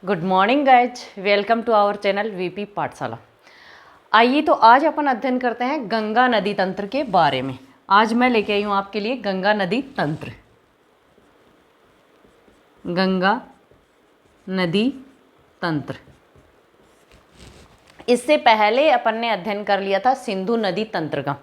Good morning guys, welcome to our channel VP Pathshala. आइए तो आज अपन अध्ययन करते हैं गंगा नदी तंत्र के बारे में। आज मैं लेके आई हूँ आपके लिए गंगा नदी तंत्र। गंगा नदी तंत्र। इससे पहले अपन ने अध्ययन कर लिया था सिंधु नदी तंत्र का।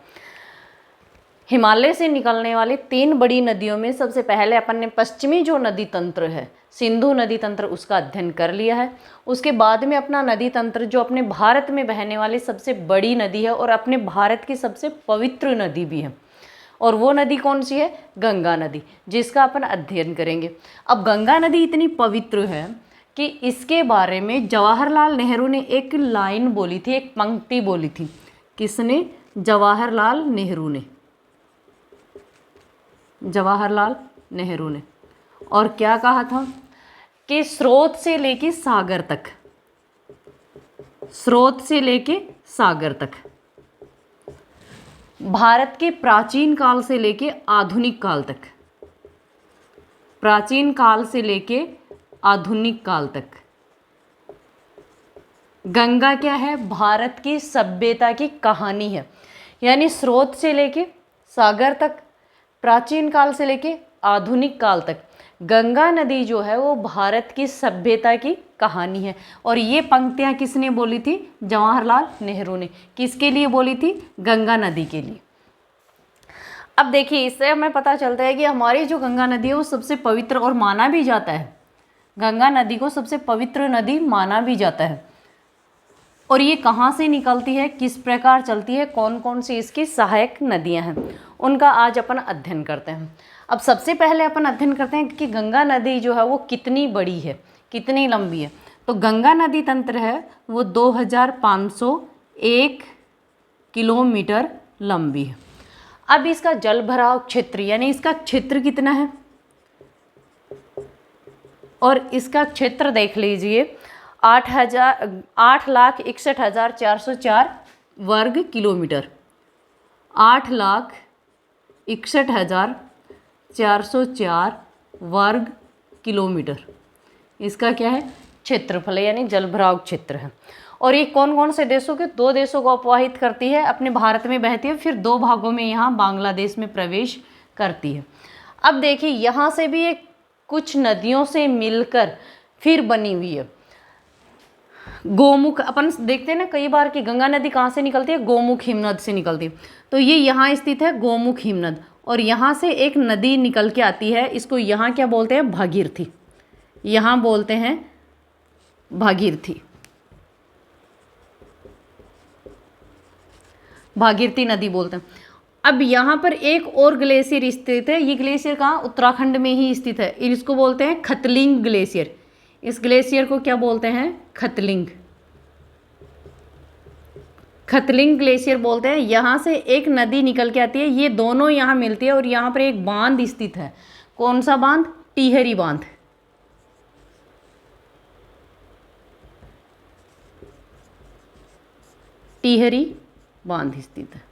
हिमालय से निकलने वाली 3 बड़ी नदियों में सबसे पहले अपन ने पश्चिमी जो नदी तंत्र है सिंधु नदी तंत्र, उसका अध्ययन कर लिया है। उसके बाद में अपना नदी तंत्र जो अपने भारत में बहने वाली सबसे बड़ी नदी है और अपने भारत की सबसे पवित्र नदी भी है, और वो नदी कौन सी है? गंगा नदी, जिसका अपन अध्ययन करेंगे। अब गंगा नदी इतनी पवित्र है कि इसके बारे में जवाहरलाल नेहरू ने एक लाइन बोली थी, एक पंक्ति बोली थी। किसने? जवाहरलाल नेहरू ने। जवाहरलाल नेहरू ने। और क्या कहा था कि स्रोत से लेके सागर तक, स्रोत से लेके सागर तक, भारत के प्राचीन काल से लेके आधुनिक काल तक, प्राचीन काल से लेके आधुनिक काल तक गंगा क्या है? भारत की सभ्यता की कहानी है। यानी स्रोत से लेके सागर तक, प्राचीन काल से लेके आधुनिक काल तक गंगा नदी जो है वो भारत की सभ्यता की कहानी है। और ये पंक्तियाँ किसने बोली थी? जवाहरलाल नेहरू ने। किसके लिए बोली थी? गंगा नदी के लिए। अब देखिए, इससे हमें पता चलता है कि हमारी जो गंगा नदी है वो सबसे पवित्र और माना भी जाता है। गंगा नदी को सबसे पवित्र नदी माना भी जाता है। और ये कहाँ से निकलती है, किस प्रकार चलती है, कौन कौन सी इसकी सहायक नदियाँ हैं, उनका आज अपन अध्ययन करते हैं। अब सबसे पहले अपन अध्ययन करते हैं कि गंगा नदी जो है वो कितनी बड़ी है, कितनी लंबी है। तो गंगा नदी तंत्र है वो 2501 किलोमीटर लंबी है। अब इसका जल भराव क्षेत्र यानी इसका क्षेत्र कितना है, और इसका क्षेत्र देख लीजिए 8,61,404 वर्ग किलोमीटर। 8,61,404 वर्ग किलोमीटर इसका क्या है? क्षेत्रफल यानी जलभराव क्षेत्र है। और ये कौन कौन से देशों के? 2 देशों को अपवाहित करती है, अपने भारत में बहती है, फिर 2 भागों में यहाँ बांग्लादेश में प्रवेश करती है। अब देखिए, यहाँ से भी एक कुछ नदियों से मिलकर फिर बनी हुई है। गोमुख अपन देखते हैं ना कई बार कि गंगा नदी कहाँ से निकलती है? गोमुख हिमनद से निकलती है। तो ये यहाँ स्थित है गोमुख हिमनद, और यहाँ से एक नदी निकल के आती है, इसको यहाँ क्या बोलते हैं? भागीरथी। यहाँ बोलते हैं भागीरथी, भागीरथी नदी बोलते हैं। अब यहाँ पर एक और ग्लेशियर स्थित है। ये ग्लेशियर कहाँ? उत्तराखंड में ही स्थित है। इसको बोलते हैं खतलिंग ग्लेशियर। इस ग्लेशियर को क्या बोलते हैं? खतलिंग, खतलिंग ग्लेशियर बोलते हैं। यहाँ से एक नदी निकल के आती है, ये दोनों यहाँ मिलती है, और यहाँ पर एक बांध स्थित है। कौन सा बांध? टिहरी बांध। टिहरी बांध स्थित है।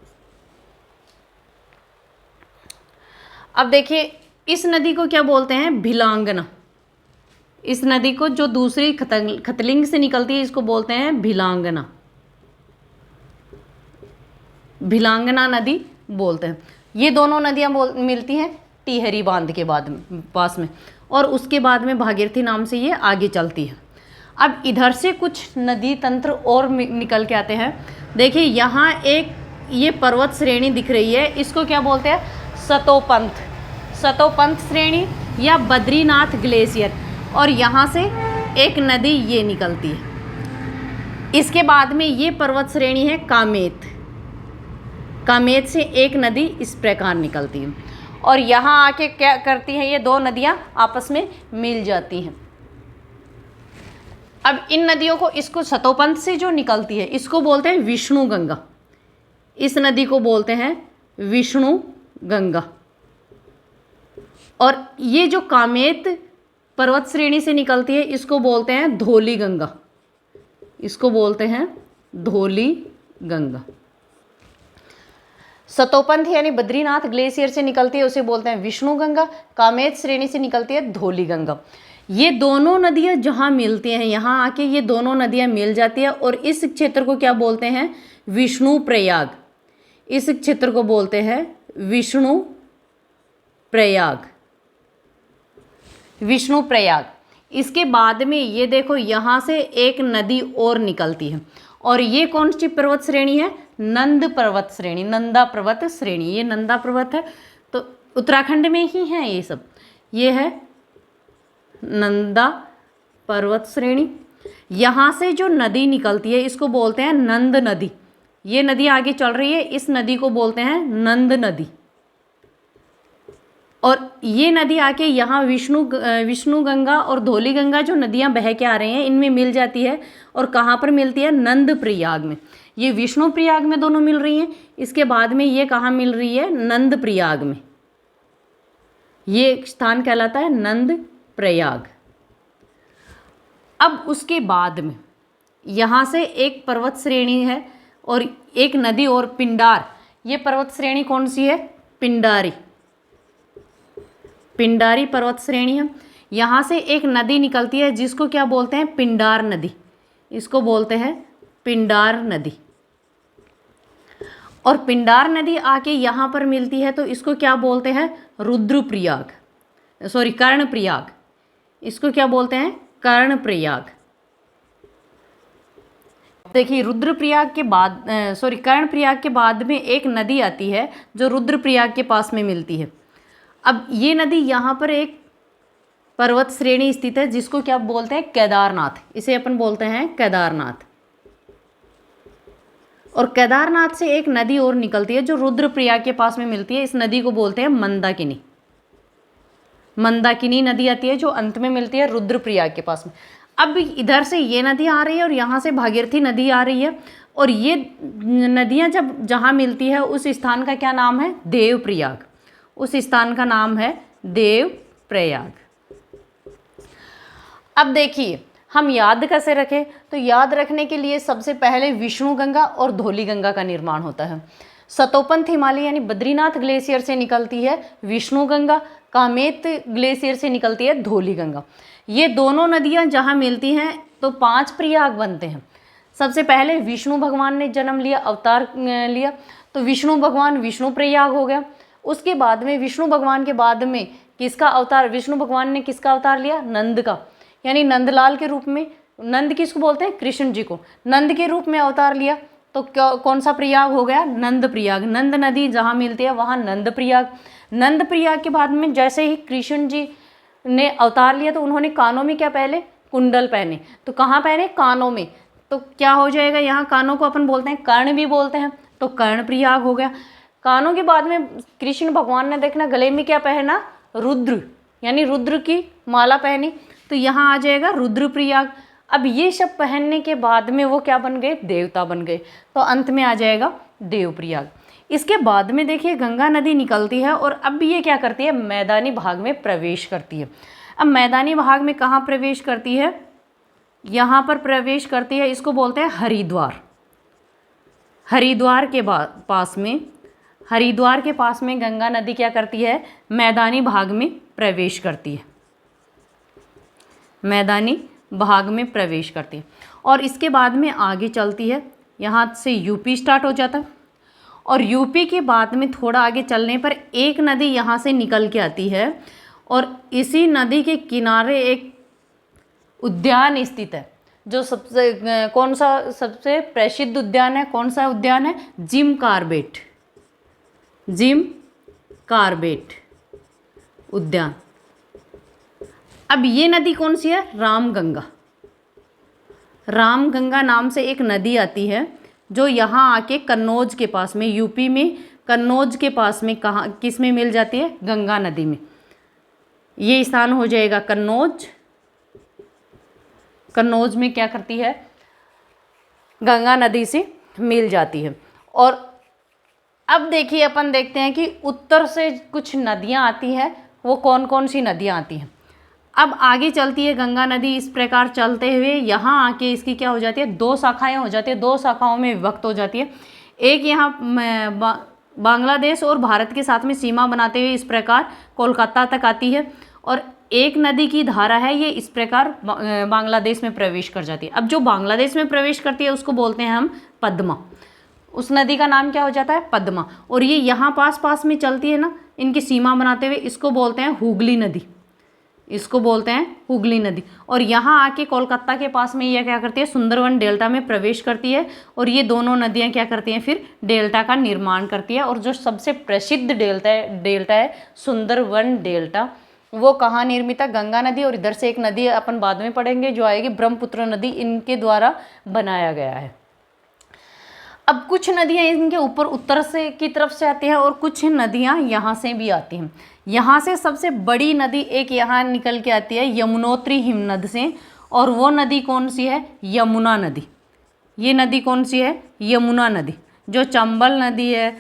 अब देखिए, इस नदी को क्या बोलते हैं? भिलांगना। इस नदी को जो दूसरी खतलिंग से निकलती है इसको बोलते हैं भिलांगना। भिलांगना नदी बोलते हैं। ये दोनों नदियाँ मिलती हैं टिहरी बांध के बाद में, पास में, और उसके बाद में भागीरथी नाम से ये आगे चलती है। अब इधर से कुछ नदी तंत्र और निकल के आते हैं। देखिए, यहाँ एक ये पर्वत श्रेणी दिख रही है, इसको क्या बोलते हैं? सतोपंथ। सतोपंथ श्रेणी या बद्रीनाथ ग्लेशियर। और यहाँ से एक नदी ये निकलती है। इसके बाद में ये पर्वत श्रेणी है कामेत। कामेत से एक नदी इस प्रकार निकलती है, और यहाँ आके क्या करती हैं? ये 2 नदियाँ आपस में मिल जाती हैं। अब इन नदियों को, इसको सतोपंथ से जो निकलती है इसको बोलते हैं विष्णु गंगा। इस नदी को बोलते हैं विष्णु गंगा। और ये जो कामेत पर्वत श्रेणी से निकलती है इसको बोलते हैं धौली गंगा। इसको बोलते हैं धौली गंगा। सतोपंथ यानी बद्रीनाथ ग्लेशियर से निकलती है उसे बोलते हैं विष्णु गंगा। कामेत श्रेणी से निकलती है धौली गंगा। ये दोनों नदियाँ जहाँ मिलती हैं, यहाँ आके ये दोनों नदियाँ मिल जाती है और इस क्षेत्र को क्या बोलते हैं? विष्णु प्रयाग। इस क्षेत्र को बोलते हैं विष्णु प्रयाग, विष्णु प्रयाग। इसके बाद में ये देखो यहाँ से एक नदी और निकलती है और ये कौन सी पर्वत श्रेणी है? नंद पर्वत श्रेणी, नंदा पर्वत श्रेणी। ये नंदा पर्वत है तो उत्तराखंड में ही है ये सब। ये है नंदा पर्वत श्रेणी। यहाँ से जो नदी निकलती है इसको बोलते हैं नंद नदी। ये नदी आगे चल रही है, इस नदी को बोलते हैं नंद नदी। और ये नदी आके यहाँ विष्णु गंगा और धौली गंगा जो नदियाँ बह के आ रही हैं इनमें मिल जाती है। और कहाँ पर मिलती है? नंद प्रयाग में। ये विष्णु प्रयाग में दोनों मिल रही हैं। इसके बाद में ये कहाँ मिल रही है? नंद प्रयाग में। ये स्थान कहलाता है नंद प्रयाग। अब उसके बाद में यहाँ से एक पर्वत श्रेणी है और एक नदी और पिंडार। ये पर्वत श्रेणी कौन सी है? पिंडारी, पिंडारी पर्वत श्रेणी है। यहाँ से एक नदी निकलती है जिसको क्या बोलते हैं? पिंडार नदी। इसको बोलते हैं पिंडार नदी। और पिंडार नदी आके यहाँ पर मिलती है तो इसको क्या बोलते हैं? रुद्रप्रयाग, सॉरी कर्णप्रयाग। इसको क्या बोलते हैं? कर्णप्रयाग। देखिए रुद्रप्रयाग के बाद कर्णप्रयाग के बाद में एक नदी आती है जो रुद्रप्रयाग के पास में मिलती है। अब ये नदी यहाँ पर एक पर्वत श्रेणी स्थित है जिसको क्या बोलते हैं? केदारनाथ। इसे अपन बोलते हैं केदारनाथ। और केदारनाथ से एक नदी और निकलती है जो रुद्रप्रयाग के पास में मिलती है। इस नदी को बोलते हैं मंदाकिनी। मंदाकिनी नदी आती है जो अंत में मिलती है रुद्रप्रयाग के पास में। अब इधर से ये नदी आ रही है और यहाँ से भागीरथी नदी आ रही है और ये नदियाँ जब जहाँ मिलती है उस स्थान का क्या नाम है? देवप्रयाग। उस स्थान का नाम है देवप्रयाग। अब देखिए हम याद कैसे रखें? तो याद रखने के लिए सबसे पहले विष्णु गंगा और धौली गंगा का निर्माण होता है। सतोपंथ हिमालय यानी बद्रीनाथ ग्लेशियर से निकलती है विष्णु गंगा, कामेत ग्लेशियर से निकलती है धौली गंगा। ये दोनों नदियाँ जहाँ मिलती हैं तो 5 प्रयाग बनते हैं। सबसे पहले विष्णु भगवान ने जन्म लिया, अवतार लिया, तो विष्णु भगवान विष्णु प्रयाग हो गया। उसके बाद में विष्णु भगवान के बाद में किसका अवतार? विष्णु भगवान ने किसका अवतार लिया? नंद का, यानी नंदलाल के रूप में। नंद किसको बोलते हैं? कृष्ण जी को। नंद के रूप में अवतार लिया तो कौन सा प्रयाग हो गया? नंद प्रयाग। नंद नदी जहाँ मिलती है वहाँ नंद प्रयाग। नंद प्रयाग के बाद में जैसे ही कृष्ण जी ने अवतार लिया तो उन्होंने कानों में क्या पहले? कुंडल पहने। तो कहाँ पहने? कानों में। तो क्या हो जाएगा? यहाँ कानों को अपन बोलते हैं कर्ण भी बोलते हैं, तो कर्ण प्रयाग हो गया। कानों के बाद में कृष्ण भगवान ने देखना गले में क्या पहना? रुद्र, यानी रुद्र की माला पहनी, तो यहाँ आ जाएगा रुद्रप्रयाग। अब ये सब पहनने के बाद में वो क्या बन गए? देवता बन गए, तो अंत में आ जाएगा देवप्रयाग। इसके बाद में देखिए गंगा नदी निकलती है और अब ये क्या करती है? मैदानी भाग में प्रवेश करती है। अब मैदानी भाग में कहाँ प्रवेश करती है? यहाँ पर प्रवेश करती है, इसको बोलते हैं हरिद्वार। हरिद्वार के हरिद्वार के पास में गंगा नदी क्या करती है? मैदानी भाग में प्रवेश करती है। मैदानी भाग में प्रवेश करती है और इसके बाद में आगे चलती है। यहाँ से यूपी स्टार्ट हो जाता है और यूपी के बाद में थोड़ा आगे चलने पर एक नदी यहाँ से निकल के आती है और इसी नदी के किनारे एक उद्यान स्थित है जो कौन सा सबसे प्रसिद्ध उद्यान है? कौन सा उद्यान है? Jim Corbett. जिम कार्बेट उद्यान। अब ये नदी कौन सी है? रामगंगा। रामगंगा नाम से एक नदी आती है जो यहाँ आके कन्नौज के पास में, यूपी में कन्नौज के पास में, कहाँ किस में मिल जाती है? गंगा नदी में। ये स्थान हो जाएगा कन्नौज। कन्नौज में क्या करती है? गंगा नदी से मिल जाती है। और अब देखिए अपन देखते हैं कि उत्तर से कुछ नदियाँ आती हैं, वो कौन कौन सी नदियाँ आती हैं। अब आगे चलती है गंगा नदी इस प्रकार चलते हुए यहाँ आके इसकी क्या हो जाती है? 2 शाखाएं हो जाती है, 2 शाखाओं में विभक्त हो जाती है। एक यहाँ बांग्लादेश और भारत के साथ में सीमा बनाते हुए इस प्रकार कोलकाता तक आती है और एक नदी की धारा है ये इस प्रकार बांग्लादेश में प्रवेश कर जाती है। अब जो बांग्लादेश में प्रवेश करती है उसको बोलते हैं हम पद्मा। उस नदी का नाम क्या हो जाता है? पद्मा। और ये यहाँ पास पास में चलती है ना, इनकी सीमा बनाते हुए, इसको बोलते हैं हुगली नदी। इसको बोलते हैं हुगली नदी। और यहाँ आके कोलकाता के पास में ये क्या करती है? सुंदरवन डेल्टा में प्रवेश करती है। और ये दोनों नदियाँ क्या करती हैं? फिर डेल्टा का निर्माण करती है। और जो सबसे प्रसिद्ध डेल्टा है सुंदरवन डेल्टा, वो कहाँ निर्मित है? गंगा नदी और इधर से एक नदी अपन बाद में पढ़ेंगे जो आएगी ब्रह्मपुत्र नदी, इनके द्वारा बनाया गया है। अब कुछ नदियाँ इनके ऊपर उत्तर से की तरफ से आती हैं और कुछ नदियाँ यहाँ से भी आती हैं। यहाँ से सबसे बड़ी नदी एक यहाँ निकल के आती है यमुनोत्री हिमनद से, और वो नदी कौन सी है? यमुना नदी। ये नदी कौन सी है? यमुना नदी। जो चंबल नदी है,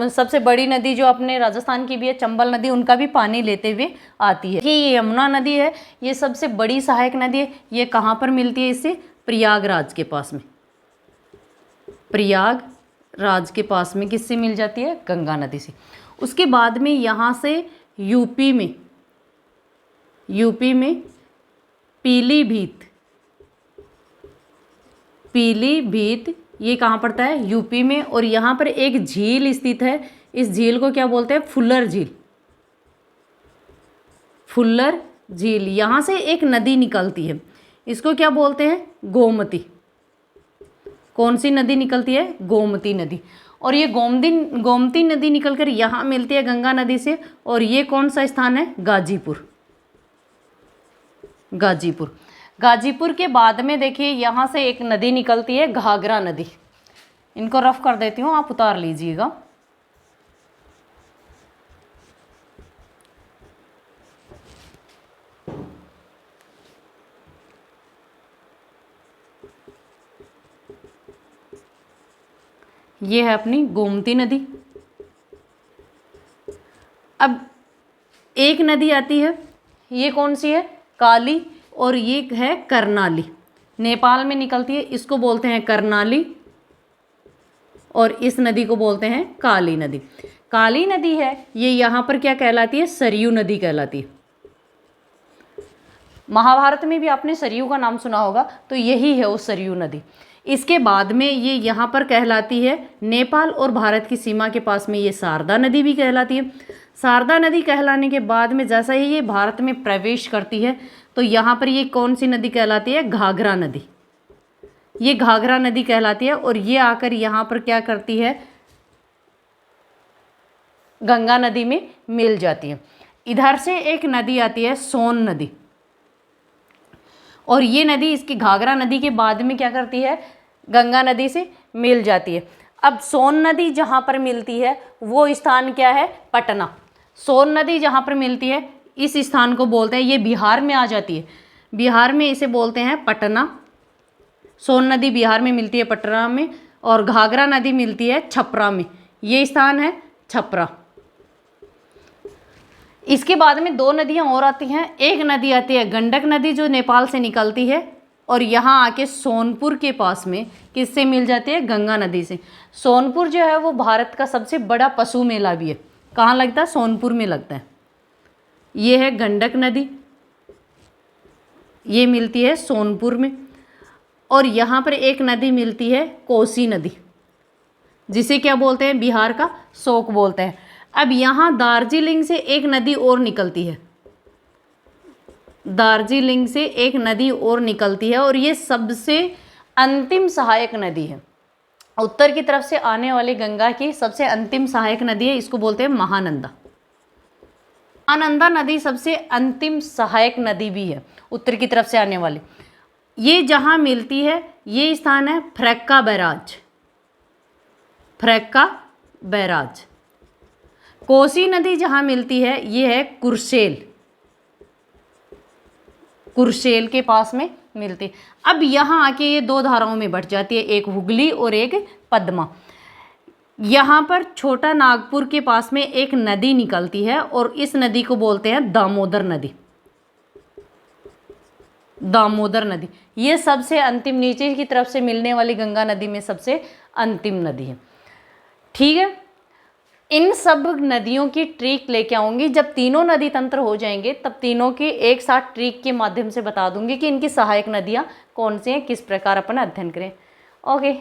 सबसे बड़ी नदी जो अपने राजस्थान की भी है चंबल नदी, उनका भी पानी लेते हुए आती है। ये यमुना नदी है, ये सबसे बड़ी सहायक नदी है। ये कहाँ पर मिलती है? इससे प्रयागराज के पास में। प्रयागराज के पास में किससे मिल जाती है? गंगा नदी से। उसके बाद में यहाँ से यूपी में पीलीभीत ये कहाँ पड़ता है? यूपी में। और यहाँ पर एक झील स्थित है, इस झील को क्या बोलते हैं? फुल्लर झील। यहाँ से एक नदी निकलती है, इसको क्या बोलते हैं? गोमती। कौन सी नदी निकलती है? गोमती नदी। और ये गोमती नदी निकलकर यहाँ मिलती है गंगा नदी से। और ये कौन सा स्थान है? गाजीपुर के बाद में देखिए यहाँ से एक नदी निकलती है घाघरा नदी। इनको रफ कर देती हूँ, आप उतार लीजिएगा। ये है अपनी गोमती नदी। अब एक नदी आती है, ये कौन सी है? काली। और ये है करनाली, नेपाल में निकलती है, इसको बोलते हैं करनाली। और इस नदी को बोलते हैं काली नदी। काली नदी है ये यहाँ पर क्या कहलाती है? सरयू नदी कहलाती है। महाभारत में भी आपने सरयू का नाम सुना होगा, तो यही है वो सरयू नदी। इसके बाद में ये यहाँ पर कहलाती है नेपाल और भारत की सीमा के पास में ये शारदा नदी भी कहलाती है। शारदा नदी कहलाने के बाद में जैसा ही ये भारत में प्रवेश करती है तो यहाँ पर ये कौन सी नदी कहलाती है? घाघरा नदी। ये घाघरा नदी कहलाती है। और ये आकर यहाँ पर क्या करती है? गंगा नदी में मिल जाती है। इधर से एक नदी आती है सोन नदी, और ये नदी इसकी घाघरा नदी के बाद में क्या करती है? गंगा नदी से मिल जाती है। अब सोन नदी जहाँ पर मिलती है वो स्थान क्या है? पटना। सोन नदी जहाँ पर मिलती है इस स्थान को बोलते हैं, ये बिहार में आ जाती है, बिहार में इसे बोलते हैं पटना। सोन नदी बिहार में मिलती है पटना में, और घाघरा नदी मिलती है छपरा में। ये स्थान है छपरा। इसके बाद में दो नदियाँ और आती हैं। एक नदी आती है गंडक नदी जो नेपाल से निकलती है और यहाँ आके सोनपुर के पास में किससे मिल जाती है? गंगा नदी से। सोनपुर जो है वो भारत का सबसे बड़ा पशु मेला भी है। कहाँ लगता है? सोनपुर में लगता है। ये है गंडक नदी, ये मिलती है सोनपुर में। और यहाँ पर एक नदी मिलती है कोसी नदी, जिसे क्या बोलते हैं? बिहार का शोक बोलते हैं। अब यहाँ दार्जिलिंग से एक नदी और निकलती है, दार्जिलिंग से एक नदी और निकलती है, और ये सबसे अंतिम सहायक नदी है। उत्तर की तरफ से आने वाली गंगा की सबसे अंतिम सहायक नदी है, इसको बोलते हैं महानंदा। महानंदा नदी सबसे अंतिम सहायक नदी भी है उत्तर की तरफ से आने वाली। ये जहाँ मिलती है ये स्थान है फरक्का बैराज। कोसी नदी जहाँ मिलती है ये है कुर्सेल के पास में मिलती है। अब यहाँ आके ये दो धाराओं में बट जाती है, एक हुगली और एक पद्मा। यहाँ पर छोटा नागपुर के पास में एक नदी निकलती है और इस नदी को बोलते हैं दामोदर नदी। ये सबसे अंतिम नीचे की तरफ से मिलने वाली गंगा नदी में सबसे अंतिम नदी है। ठीक है, इन सब नदियों की ट्रिक लेके आऊँगी। जब तीनों नदी तंत्र हो जाएंगे तब तीनों की एक साथ ट्रिक के माध्यम से बता दूंगी कि इनकी सहायक नदियाँ कौन सी हैं, किस प्रकार अपन अध्ययन करें। ओके।